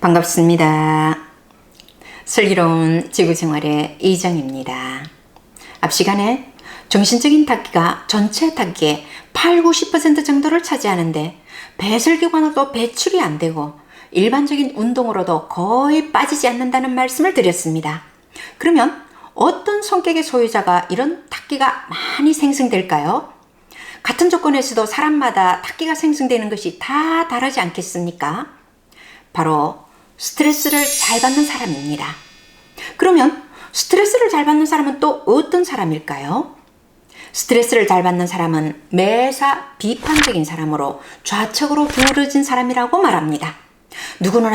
반갑습니다. 슬기로운 지구생활의 이정입니다. 앞 시간에 정신적인 탁기가 전체 탁기의 8-90% 정도를 차지하는데 배설기관으로도 배출이 안 되고 일반적인 운동으로도 거의 빠지지 않는다는 말씀을 드렸습니다. 그러면 어떤 성격의 소유자가 이런 탁기가 많이 생성될까요? 같은 조건에서도 사람마다 탁기가 생성되는 것이 다 다르지 않겠습니까? 바로 스트레스를 잘 받는 사람입니다. 그러면 스트레스를 잘 받는 사람은 또 어떤 사람일까요? 스트레스를 잘 받는 사람은 매사 비판적인 사람으로 좌측으로 기울어진 사람이라고 말합니다. 누구는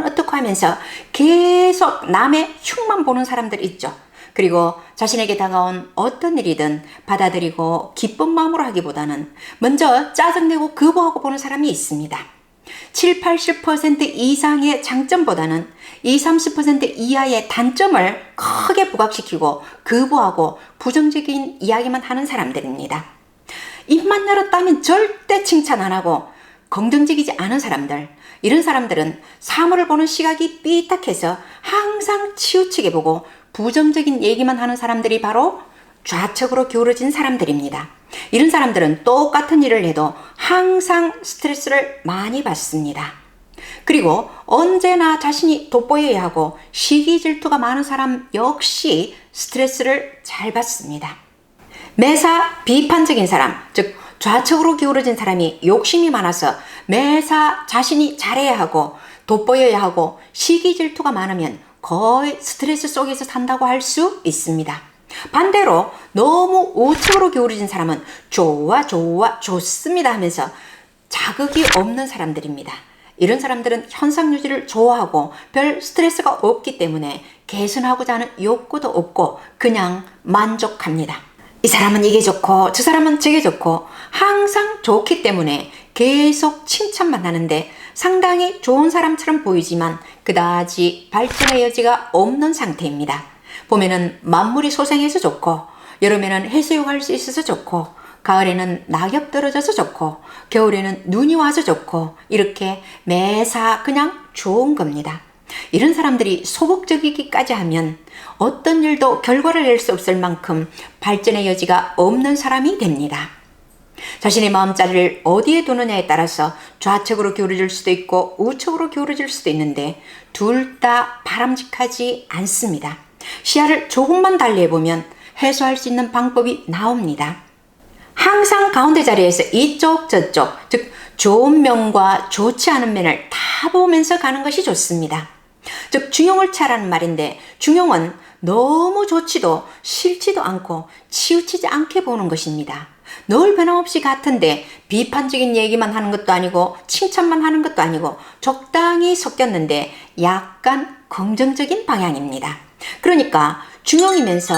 어떻고 하면서 계속 남의 흉만 보는 사람들 있죠. 그리고 자신에게 다가온 어떤 일이든 받아들이고 기쁜 마음으로 하기보다는 먼저 짜증내고 거부하고 보는 사람이 있습니다. 70-80% 이상의 장점보다는 20-30% 이하의 단점을 크게 부각시키고 거부하고 부정적인 이야기만 하는 사람들입니다. 입만 열었다면 절대 칭찬 안 하고 긍정적이지 않은 사람들, 이런 사람들은 사물을 보는 시각이 삐딱해서 항상 치우치게 보고 부정적인 얘기만 하는 사람들이 바로 좌측으로 기울어진 사람들입니다. 이런 사람들은 똑같은 일을 해도 항상 스트레스를 많이 받습니다. 그리고 언제나 자신이 돋보여야 하고 시기 질투가 많은 사람 역시 스트레스를 잘 받습니다. 매사 비판적인 사람, 즉 좌측으로 기울어진 사람이 욕심이 많아서 매사 자신이 잘해야 하고 돋보여야 하고 시기 질투가 많으면 거의 스트레스 속에서 산다고 할 수 있습니다. 반대로 너무 우측으로 기울어진 사람은 좋습니다 하면서 자극이 없는 사람들입니다. 이런 사람들은 현상 유지를 좋아하고 별 스트레스가 없기 때문에 개선하고자 하는 욕구도 없고 그냥 만족합니다. 이 사람은 이게 좋고 저 사람은 저게 좋고 항상 좋기 때문에 계속 칭찬만 하는데 상당히 좋은 사람처럼 보이지만 그다지 발전의 여지가 없는 상태입니다. 보면은 만물이 소생해서 좋고 여름에는 해수욕할 수 있어서 좋고 가을에는 낙엽 떨어져서 좋고 겨울에는 눈이 와서 좋고 이렇게 매사 그냥 좋은 겁니다. 이런 사람들이 소극적이기까지 하면 어떤 일도 결과를 낼 수 없을 만큼 발전의 여지가 없는 사람이 됩니다. 자신의 마음자리를 어디에 두느냐에 따라서 좌측으로 기울어질 수도 있고 우측으로 기울어질 수도 있는데 둘 다 바람직하지 않습니다. 시야를 조금만 달리해보면 해소할 수 있는 방법이 나옵니다. 항상 가운데 자리에서 이쪽 저쪽, 즉 좋은 면과 좋지 않은 면을 다 보면서 가는 것이 좋습니다. 즉 중용을차라는 말인데 중용은 너무 좋지도 싫지도 않고 치우치지 않게 보는 것입니다. 늘 변함없이 같은데 비판적인 얘기만 하는 것도 아니고 칭찬만 하는 것도 아니고 적당히 섞였는데 약간 긍정적인 방향입니다. 그러니까 중용이면서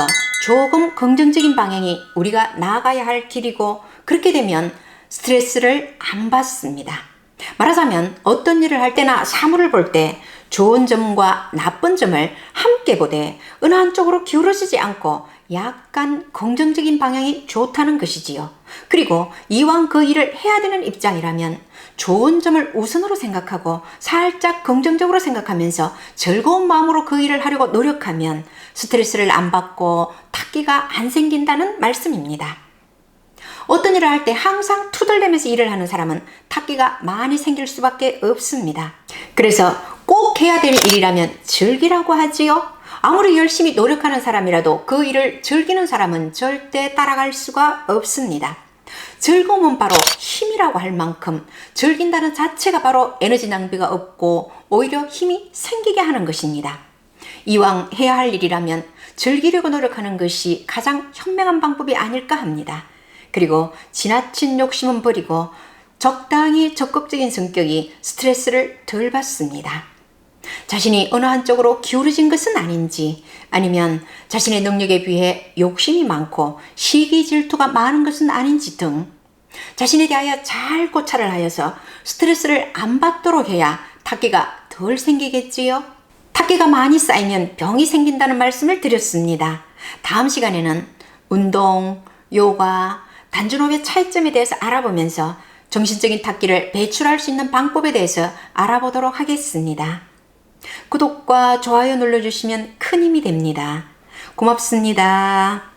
조금 긍정적인 방향이 우리가 나아가야 할 길이고 그렇게 되면 스트레스를 안 받습니다. 말하자면 어떤 일을 할 때나 사물을 볼 때 좋은 점과 나쁜 점을 함께 보되 어느 한쪽으로 기울어지지 않고 약간 긍정적인 방향이 좋다는 것이지요. 그리고 이왕 그 일을 해야 되는 입장이라면 좋은 점을 우선으로 생각하고 살짝 긍정적으로 생각하면서 즐거운 마음으로 그 일을 하려고 노력하면 스트레스를 안 받고 탁기가 안 생긴다는 말씀입니다. 어떤 일을 할 때 항상 투덜대면서 일을 하는 사람은 탁기가 많이 생길 수밖에 없습니다. 그래서 꼭 해야 될 일이라면 즐기라고 하지요. 아무리 열심히 노력하는 사람이라도 그 일을 즐기는 사람은 절대 따라갈 수가 없습니다. 즐거움은 바로 힘이라고 할 만큼 즐긴다는 자체가 바로 에너지 낭비가 없고 오히려 힘이 생기게 하는 것입니다. 이왕 해야 할 일이라면 즐기려고 노력하는 것이 가장 현명한 방법이 아닐까 합니다. 그리고 지나친 욕심은 버리고 적당히 적극적인 성격이 스트레스를 덜 받습니다. 자신이 어느 한쪽으로 기울어진 것은 아닌지 아니면 자신의 능력에 비해 욕심이 많고 시기 질투가 많은 것은 아닌지 등 자신에 대하여 잘 고찰을 하여서 스트레스를 안 받도록 해야 탁기가 덜 생기겠지요. 탁기가 많이 쌓이면 병이 생긴다는 말씀을 드렸습니다. 다음 시간에는 운동, 요가, 단전호흡의 차이점에 대해서 알아보면서 정신적인 탁기를 배출할 수 있는 방법에 대해서 알아보도록 하겠습니다. 구독과 좋아요 눌러주시면 큰 힘이 됩니다. 고맙습니다.